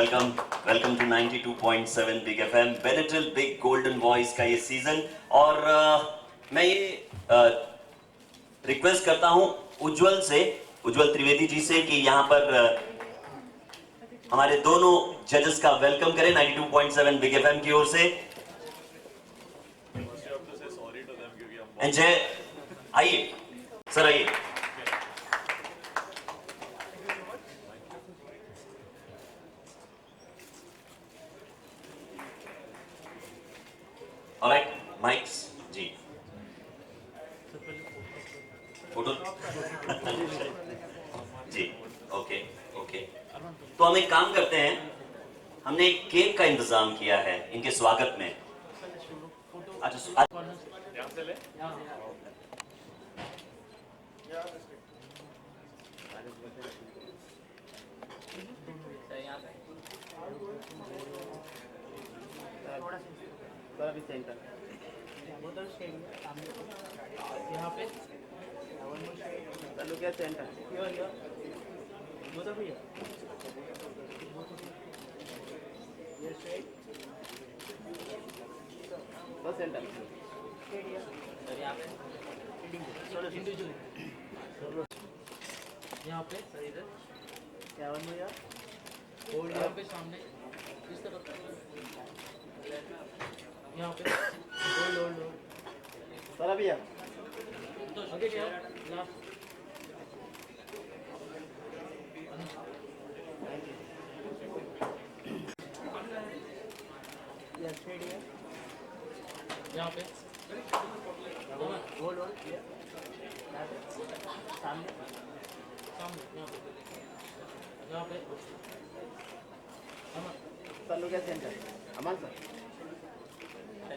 Welcome welcome to 92.7 big FM बेनेटल big golden voice का ये सीजन। और मैं ये रिक्वेस्ट करता हूं उज्जवल त्रिवेदी जी से कि यहाँ पर हमारे दोनों जजेस का वेलकम करें 92.7 बिग एफएम की ओर से। जय, आइए सर, आइए। ऑलराइट, माइक्स जी, फोटो जी, ओके ओके। तो हम एक काम करते हैं, हमने एक केक का इंतजाम किया है इनके स्वागत में। अच्छा, यहाँ पे चालू क्या सेंटर भैया बस सेंटर यहाँ पे सर इधर क्या बन भैया और यहाँ पे सामने इस तरफ यहाँ पे होल्ड सर भैया तो आगे क्या लास्ट यहाँ पे होल्ड सामने यहाँ पे चालू क्या सेंटर अमन सर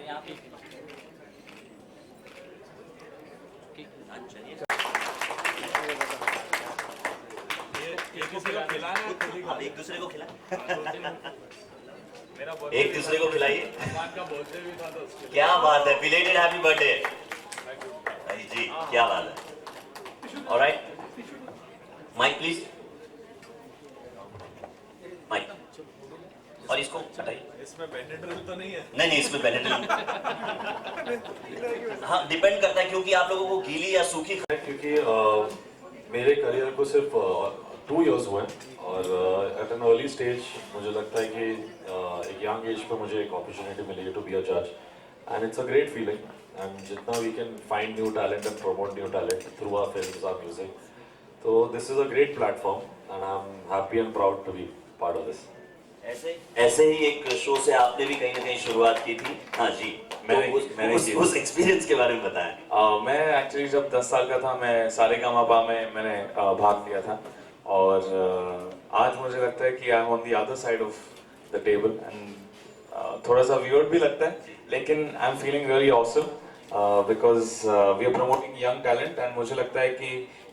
यहाँ पे आप एक दूसरे को खिलाएं। एक दूसरे को खिलाइए। क्या बात है, बिलेटेड हैप्पी बर्थडे जी, क्या बात है। Alright, mic please, mic. और इसको हटाइए। इसमें बेनेड्रिल तो नहीं है? नहीं, इसमें बेनेड्रिल हाँ, डिपेंड करता है क्योंकि आप लोगों को गीली या सूखी क्योंकि मेरे करियर को सिर्फ 2 इयर्स हुए हैं और एट एन अर्ली स्टेज मुझे लगता है कि एक यंग एज पे मुझे एक अपॉर्चुनिटी मिली है टू बी अ जज and it's a great feeling and जितना we can find new talent and promote new talent through our films, our music, तो this is a great platform and I am happy and proud to be part of this. ऐसे ही एक show से आपने भी कहीं ना कहीं शुरुआत की थी। हाँ जी, मैंने उस एक्सपीरियंस के बारे में बताएं। मैं एक्चुअली जब 10 साल का था मैं सारेगामापा में मैंने भाग लिया था और आज मुझे लगता है कि I am on the other side of the table and थोड़ा सा वियर्ड भी लगता है लेकिन I am feeling really awesome because we are promoting young talent and मुझे लगता है कि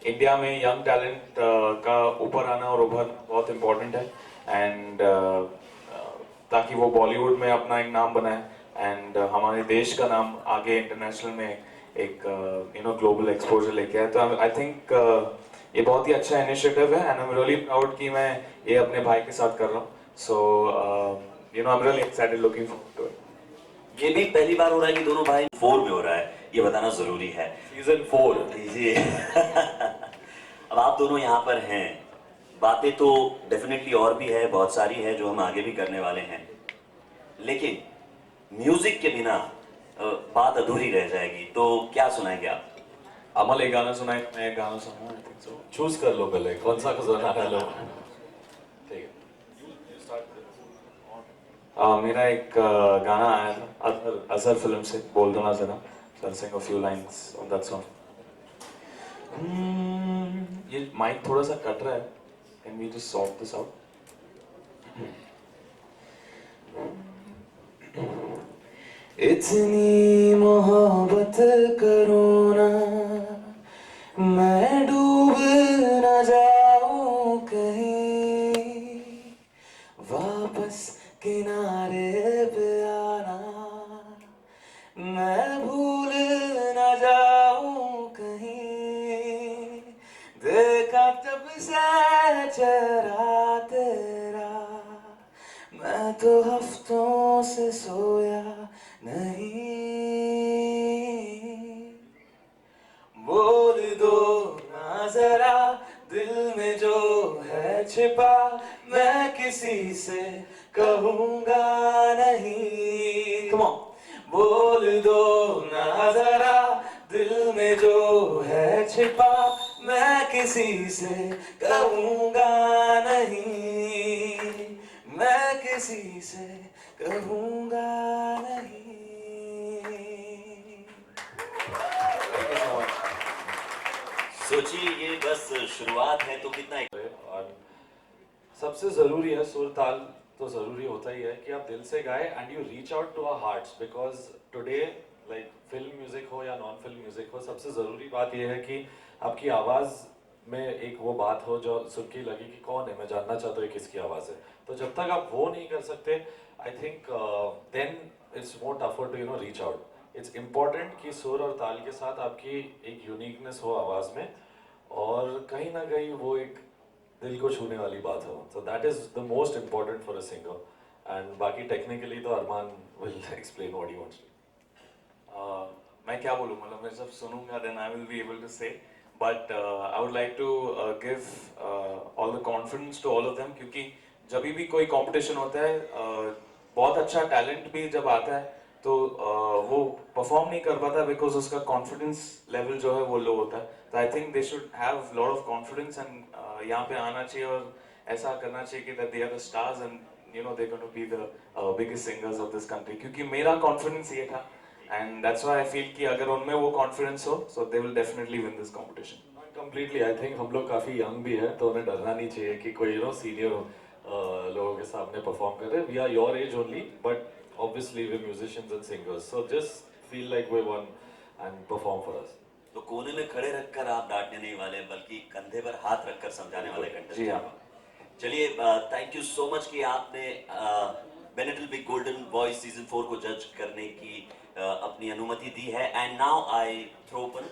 इंडिया में यंग टैलेंट का ऊपर आना और उभरना बहुत इम्पोर्टेंट है एंड ताकि वो बॉलीवुड में अपना एक नाम बनाए एंड हमारे देश का नाम आगे इंटरनेशनल में एक ग्लोबल एक्सपोजर लेके आए। तो आई थिंक ये बहुत ही अच्छा इनिशिएटिव है and I am really proud कि मैं ये अपने भाई के साथ कर रहा हूँ। So I am really excited, looking forward to it. ये भी पहली बार हो रहा है कि दोनों भाई 4 में हो रहा है, ये बताना जरूरी है। सीजन 4 जी अब आप दोनों यहाँ पर हैं, बातें तो डेफिनेटली और भी है, बहुत सारी है जो हम आगे भी करने वाले हैं, लेकिन म्यूजिक के बिना बात अधूरी रह जाएगी। तो क्या सुनाएंगे आप? अमल एक गाना सुनाए, मैं एक गाना सुनाऊं? I think so. चूज कर लो पहले कौन सा सुनाना है। लो ठीक है। मेरा एक गाना आया था अजहर फिल्म से, बोल दो ना जरा, so I'll sing a few lines on that song. ये माइक थोड़ा सा कट रहा है, can we just sort this out? इतनी मोहब्बत करो ना मैं डूब न जाऊं कहीं, वापस किनारे पे आना मैं भूल न जाऊं कहीं, देखा जब से चेहरा तेरा तो हफ्तों से सोया नहीं, बोल दो ना जरा दिल में जो है छिपा, मैं किसी से कहूँगा नहीं। Come on. बोल दो ना जरा दिल में जो है छिपा, मैं किसी से कहूँगा नहीं, मैं किसी से कहूँगा नहीं। सोचिए ये बस शुरुआत है तो कितना और सबसे ज़रूरी है, सुर ताल तो ज़रूरी होता ही है कि आप दिल से गाए and you reach out to our hearts, because today like film music हो या नॉन फिल्म म्यूज़िक हो, सबसे ज़रूरी बात यह है कि आपकी आवाज़ में एक वो बात हो जो सुन के लगे कि कौन है, मैं जानना चाहता हूँ किसकी आवाज़ है। तो जब तक आप वो नहीं कर सकते, I think then it's more tougher to reach out. It's important कि सुर और ताल के साथ आपकी एक यूनिकनेस हो आवाज़ में, और कहीं ना कहीं वो एक दिल को छूने वाली बात हो। So that is the most important for a singer, and बाकी टेक्निकली तो Armaan will explain what he wants. मैं क्या बोलूँ, मतलब मैं जब सुनूंगा then I will be able to say, but I would like to give all the confidence to all of them, क्योंकि जब भी कोई कंपटीशन होता है बहुत अच्छा टैलेंट भी जब आता है तो वो परफॉर्म नहीं कर पाता बिकॉज उसका कॉन्फिडेंस लेवल जो है वो लो होता है। तो I think they should have lot of confidence and यहाँ पे आना चाहिए और ऐसा करना चाहिए कि that they are the stars and you know they going to be the biggest singers of this country. क्योंकि मेरा कॉन्फिडेंस ये था and that's why I feel कि अगर उनमें वो कॉन्फिडेंस हो so they will definitely win this competition. Completely, I think हम लोग काफ़ी यंग भी है तो उन्हें डरना नहीं चाहिए कि कोई सीनियर लोगों के सामने परफॉर्म कर रहे हैं। We are your age only, but obviously we're musicians and singers, so just feel like we're one and perform for us. तो कोने में खड़े रखकर आप डांटने नहीं वाले बल्कि कंधे पर हाथ रखकर समझाने वाले कंटेस्टेंट। जी हाँ। चलिए थैंक यू सो मच कि आपने बेनेटल बिग गोल्डन वॉइस सीजन 4 को जज करने की अपनी अनुमति दी है। And now I throw open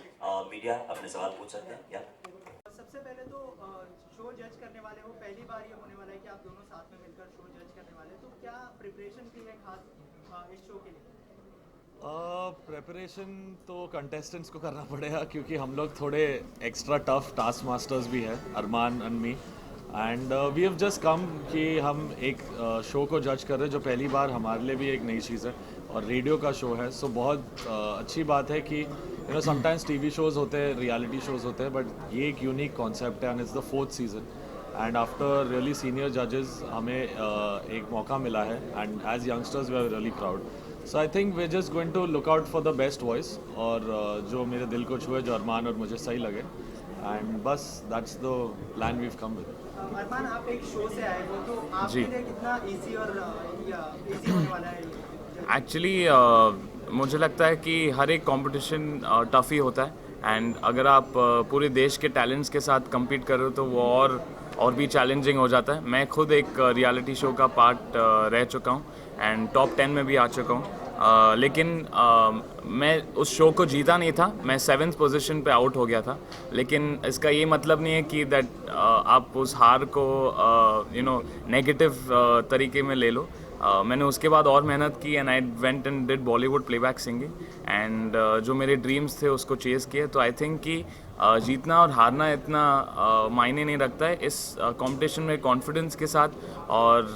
media, अपने सवाल पूछ सकते हैं या? सबसे पहले तो शो जज करने वाले हो, पहली बार ये होने वाला है कि आप दोनों साथ में मिलकर शो जज करने वाले हैं, तो क्या प्रिपरेशन की है खास इस शो के लिए? प्रेपरेशन तो कंटेस्टेंट्स को करना पड़ेगा क्योंकि हम लोग थोड़े एक्स्ट्रा टफ टास्क मास्टर्स भी हैं, Armaan and me, and we have just come कि हम एक शो को जज कर रहे हैं जो पहली बार हमारे लिए भी एक नई चीज़ है और रेडियो का शो है। सो बहुत अच्छी बात है कि समटाइम्स टीवी शोज़ होते हैं, रियलिटी शोज़ होते हैं, बट ये एक यूनिक कॉन्सेप्ट है and it's the 4th season and after really senior जजेस हमें एक मौका मिला है and as youngsters we are really proud. So I think we just going to look out for the best voice और जो मेरे दिल को छुए, जो अरमान और मुझे सही लगे, एंड बस that's the plan we have come with. Armaan, आप एक शो से आए हो तो आपके लिए कितना इजी और इजी होने वाला है? एक्चुअली मुझे लगता है कि हर एक कंपटीशन टफ ही होता है एंड अगर आप पूरे देश के टैलेंट्स के साथ compete कर रहे हो तो वो और भी चैलेंजिंग हो जाता है। मैं खुद एक रियलिटी शो का पार्ट रह चुका हूँ एंड टॉप 10 में भी आ चुका हूँ, लेकिन मैं उस शो को जीता नहीं था, मैं 7th पोजीशन पे आउट हो गया था। लेकिन इसका ये मतलब नहीं है कि दैट आप उस हार को नेगेटिव तरीके में ले लो। मैंने उसके बाद और मेहनत की and I went and did Bollywood playback singing and जो मेरे ड्रीम्स थे उसको चेज़ किए। तो आई थिंक कि जीतना और हारना इतना मायने नहीं रखता है इस कंपटीशन में। कॉन्फिडेंस के साथ और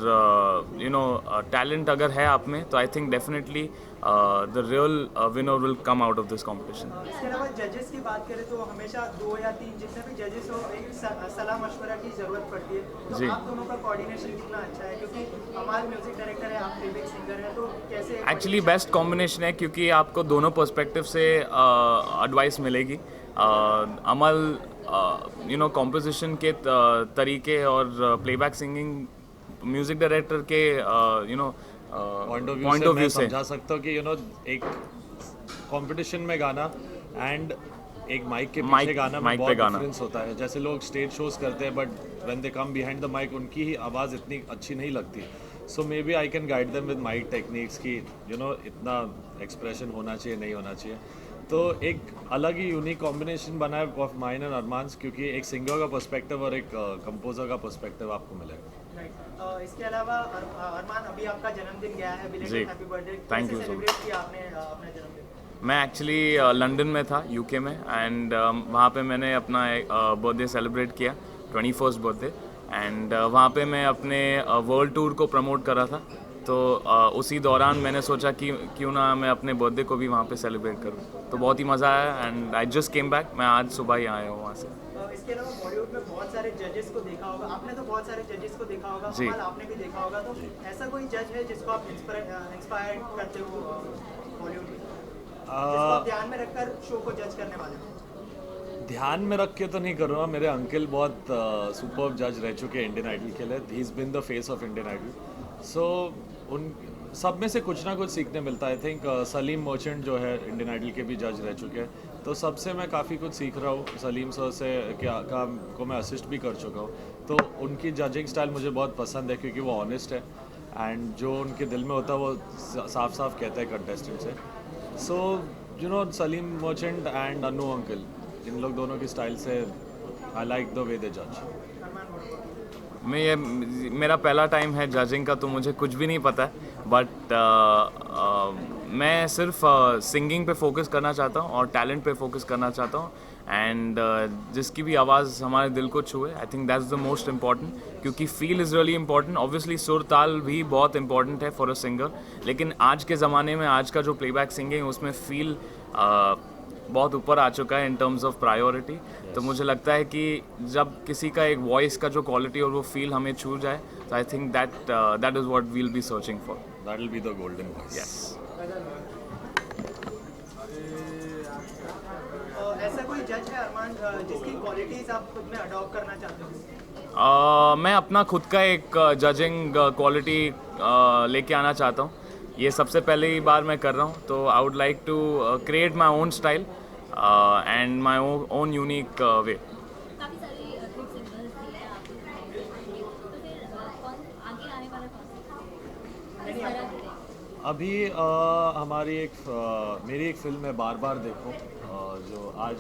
टैलेंट अगर है आप में तो I think definitely the real winner will come out of this competition. इसके अलावा जजेस की बात करें तो हमेशा 2 या 3 जितने भी जजेस हो, एक सलाह मशवरा की ज़रूरत पड़ती है, तो जी। आप दोनों का कोऑर्डिनेशन कितना अच्छा है? क्योंकि हमारे म्यूजिक डायरेक्टर है, आप प्लेबैक सिंगर हैं, तो कैसे? एक्चुअली बेस्ट कॉम्बिनेशन है क्योंकि आपको दोनों पर्सपेक्टिव से एडवाइस मिलेगी। अमल कॉम्पोजिशन के तरीके और प्लेबैक सिंगिंग म्यूज़िक डायरेक्टर के पॉइंट ऑफ व्यू से समझा सकता हूँ कि एक कंपटीशन में गाना एंड एक माइक के पीछे गाना में बहुत डिफरेंस होता है। जैसे लोग स्टेज शोज करते हैं but when they come behind the mic उनकी ही आवाज़ इतनी अच्छी नहीं लगती। So maybe I can guide them with mic techniques की इतना एक्सप्रेशन होना चाहिए, नहीं होना चाहिए। तो एक अलग ही यूनिक कॉम्बिनेशन बना है ऑफ माइन एंड अरमान्स, क्योंकि एक सिंगर का पर्सपेक्टिव और एक कंपोजर का पर्सपेक्टिव आपको मिलेगा। इसके अलावा अरमान, अभी आपका जन्मदिन गया है, जी। Belated happy birthday. Thank you so celebrate किया आपने अपना जन्मदिन? मैं एक्चुअली लंदन में था, यूके में, एंड वहाँ पे मैंने अपना बर्थडे सेलिब्रेट किया, 21st बर्थडे। एंड वहाँ पे मैं अपने वर्ल्ड टूर को प्रमोट कर रहा था, तो उसी दौरान मैंने सोचा कि क्यों ना मैं अपने बर्थडे को भी वहाँ पे सेलिब्रेट करूँ। तो बहुत ही मज़ा आया and I just came back. मैं आज सुबह ही आया हूँ वहाँ से। इसके अलावा बॉलीवुड में बहुत सारे जजेस को देखा होगा आपने, तो बहुत सारे जजेस को देखा होगा, जी। कमाल आपने भी देखा होगा, तो ऐसा कोई जज है जिसको आप इंस्पायर करते हो बॉलीवुड में, जिसको आप ध्यान में रखकर शो को जज करने वाले हो? ध्यान में रख के तो नहीं करूँगा, मेरे अंकल बहुत सुपर जज रह चुके हैं इंडियन आइडल के लिए। He is been the face of Indian Idol, so उन सब में से कुछ ना कुछ सीखने मिलता है। आई थिंक सलीम मर्चेंट जो है इंडियन आइडल के भी जज रह चुके हैं, तो सबसे मैं काफ़ी कुछ सीख रहा हूँ। सलीम सर से क्या काम को मैं असिस्ट भी कर चुका हूँ, तो उनकी जजिंग स्टाइल मुझे बहुत पसंद है क्योंकि वो ऑनेस्ट है एंड जो उनके दिल में होता है वो साफ साफ कहते हैं कंटेस्टेंट से। So you know, Salim Merchant and Anu uncle, इन लोग दोनों की स्टाइल से आई लाइक द वे दे जज। मेरा पहला टाइम है जजिंग का, तो मुझे कुछ भी नहीं पता है, बट मैं सिर्फ सिंगिंग पे फोकस करना चाहता हूँ और टैलेंट पे फोकस करना चाहता हूँ। एंड जिसकी भी आवाज़ हमारे दिल को छुए, I think that's the most important, क्योंकि feel is really important. Obviously सुर ताल भी बहुत इंपॉर्टेंट है फॉर अ सिंगर, लेकिन आज के ज़माने में आज का जो प्लेबैक सिंगिंग उसमें फील बहुत ऊपर आ चुका है इन टर्म्स ऑफ प्रायोरिटी। तो मुझे लगता है कि जब किसी का एक वॉइस का जो क्वालिटी और वो फील हमें छू जाए, तो I think that is what will be searching for. That will be the golden voice. Yes. ऐसा कोई जज है अरमान जिसकी क्वालिटीज आप खुद में अडॉप्ट करना चाहते हो? मैं अपना खुद का एक जजिंग क्वालिटी लेके आना चाहता हूँ। ये सबसे पहली बार मैं कर रहा हूँ, तो I would like to create my own style and my own unique way. काफी सारे हिट सिंगर्स भी हैं आपके तो फिर कौन आगे आने वाला कौन सा अभी हमारी मेरी एक फिल्म है बार बार देखो, जो आज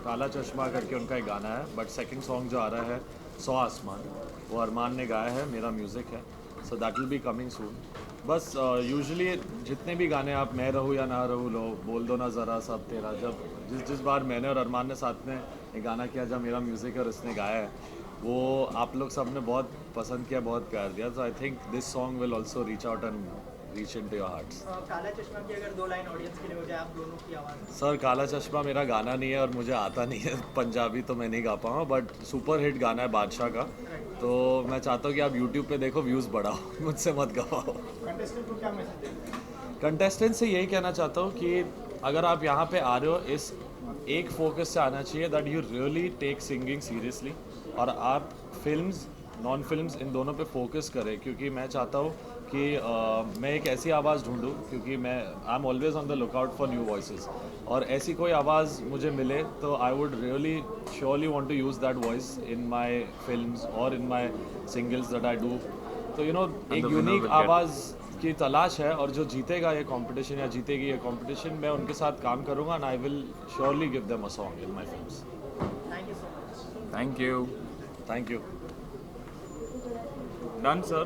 काला चश्मा करके उनका एक गाना है, बट सेकंड सॉन्ग जो आ रहा है 100 आसमान, वो अरमान ने गाया है, मेरा म्यूज़िक है, so that will be coming soon. बस यूजुअली जितने भी गाने आप मैं रहूँ या ना रहूँ लो, बोल दो ना ज़रा सब तेरा, जब जिस बार मैंने और अरमान ने साथ में एक गाना किया जब मेरा म्यूज़िक है और इसने गाया है, वो आप लोग सब ने बहुत पसंद किया, बहुत प्यार दिया। So I think this song will also reach out and reach into your hearts. Kala Chashma की अगर 2 लाइन ऑडियंस के लिए हो जाए आप दोनों की आवाज़? सर, काला चश्मा मेरा गाना नहीं है और मुझे आता नहीं है पंजाबी, तो मैं नहीं गा पाऊँगा, बट सुपर हिट गाना है बादशाह का, तो मैं चाहता हूँ कि आप यूट्यूब पे देखो, व्यूज़ बढ़ाओ, मुझसे मत गवाओ। कंटेस्टेंट को क्या मैसेज देंगे? कंटेस्टेंट से यही कहना चाहता हूँ कि अगर आप यहाँ पे आ रहे हो, इस एक फोकस से आना चाहिए that you really take singing seriously, और आप फिल्म्स नॉन फिल्म्स इन दोनों पे फोकस करें, क्योंकि मैं चाहता हूँ कि मैं एक ऐसी आवाज़ ढूंढूं, क्योंकि मैं I am always on the lookout for new voices, और ऐसी कोई आवाज़ मुझे मिले तो I would really surely want to use that voice in my films और in my singles that I do. तो यू नो, एक यूनिक आवाज़ की तलाश है, और जो जीतेगा ये कंपटीशन या जीतेगी ये कंपटीशन, मैं उनके साथ काम करूँगा and I will surely give them a song in my films. Thank you so much. Thank you. Thank you. Done sir.